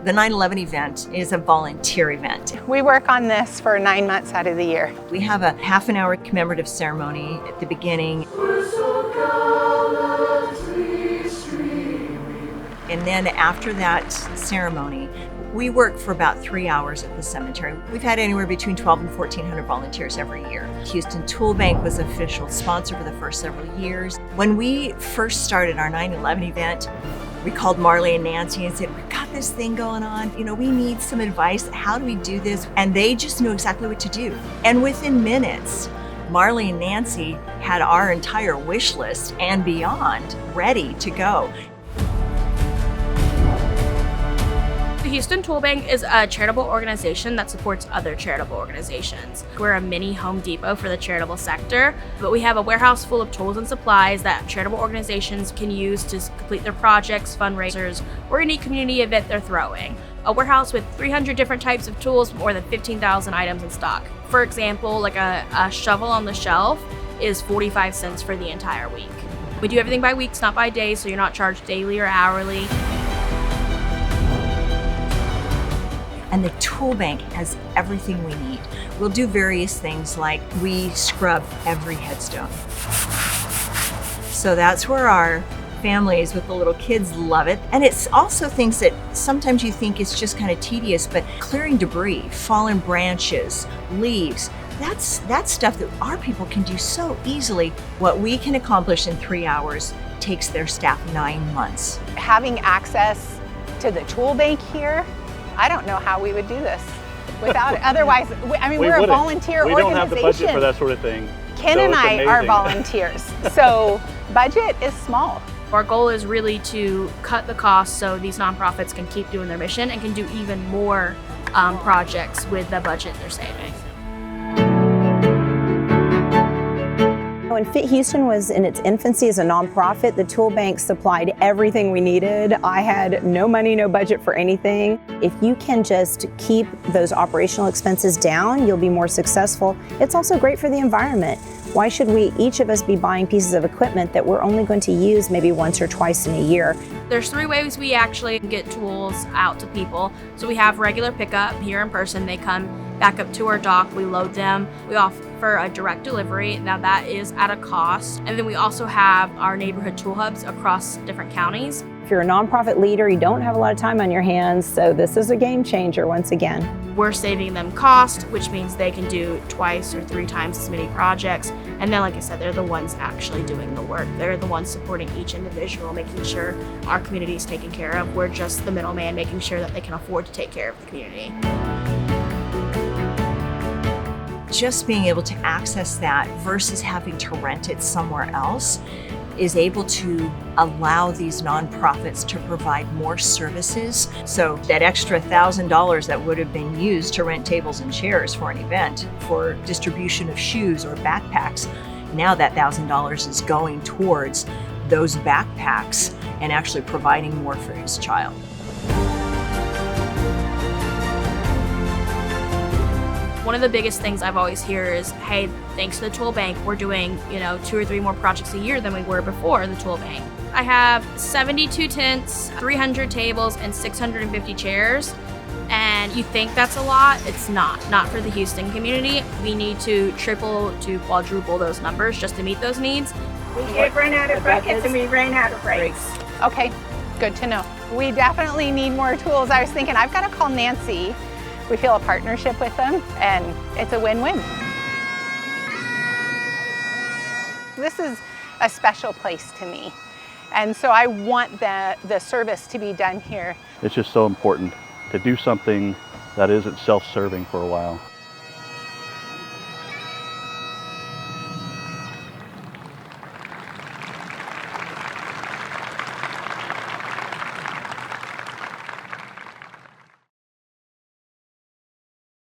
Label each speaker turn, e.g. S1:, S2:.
S1: The 9/11 event is a volunteer event.
S2: We work on this for 9 months out of the year.
S1: We have a half-an-hour commemorative ceremony at the beginning. And then after that ceremony, we work for about 3 hours at the cemetery. We've had anywhere between 12 and 1,400 volunteers every year. Houston ToolBank was official sponsor for the first several years. When we first started our 9/11 event, we called Marley and Nancy and said, we've got this thing going on. We need some advice. How do we do this? And they just knew exactly what to do. And within minutes, Marley and Nancy had our entire wish list and beyond ready to go.
S3: The Houston ToolBank is a charitable organization that supports other charitable organizations. We're a mini Home Depot for the charitable sector, but we have a warehouse full of tools and supplies that charitable organizations can use to complete their projects, fundraisers, or any community event they're throwing. A warehouse with 300 different types of tools, more than 15,000 items in stock. For example, like a shovel on the shelf is 45 cents for the entire week. We do everything by weeks, not by days, so you're not charged daily or hourly.
S1: And the ToolBank has everything we need. We'll do various things like we scrub every headstone. So that's where our families with the little kids love it. And it's also things that sometimes you think is just kind of tedious, but clearing debris, fallen branches, leaves, that's stuff that our people can do so easily. What we can accomplish in 3 hours takes their staff 9 months.
S2: Having access to the ToolBank here, I don't know how we would do this without it. Otherwise, we're a volunteer organization.
S4: We don't have the budget for that sort of thing.
S2: Ken and I are volunteers, so budget is small.
S3: Our goal is really to cut the costs so these nonprofits can keep doing their mission and can do even more projects with the budget they're saving.
S5: When Fit Houston was in its infancy as a nonprofit, the ToolBank supplied everything we needed. I had no money, no budget for anything. If you can just keep those operational expenses down, you'll be more successful. It's also great for the environment. Why should each of us be buying pieces of equipment that we're only going to use maybe once or twice in a year?
S3: There's 3 ways we actually get tools out to people. So we have regular pickup here in person. They come back up to our dock, we load them. We offer a direct delivery. Now that is at a cost. And then we also have our neighborhood tool hubs across different counties.
S5: If you're a nonprofit leader, you don't have a lot of time on your hands, so this is a game changer once again.
S3: We're saving them cost, which means they can do 2 or 3 times as many projects. And then, like I said, they're the ones actually doing the work. They're the ones supporting each individual, making sure our community is taken care of. We're just the middleman, making sure that they can afford to take care of the community.
S1: Just being able to access that versus having to rent it somewhere else is able to allow these nonprofits to provide more services. So that extra $1,000 that would have been used to rent tables and chairs for an event, for distribution of shoes or backpacks, now that $1,000 is going towards those backpacks and actually providing more for his child.
S3: One of the biggest things I've always hear is, hey, thanks to the ToolBank, we're doing 2 or 3 more projects a year than we were before the ToolBank. I have 72 tents, 300 tables, and 650 chairs. And you think that's a lot? It's not for the Houston community. We need to triple to quadruple those numbers just to meet those needs.
S6: We did run out of buckets and we ran out of rakes.
S2: Okay, good to know. We definitely need more tools. I was thinking, I've got to call Nancy. We feel a partnership with them, and it's a win-win. This is a special place to me, and so I want the service to be done here.
S4: It's just so important to do something that isn't self-serving for a while.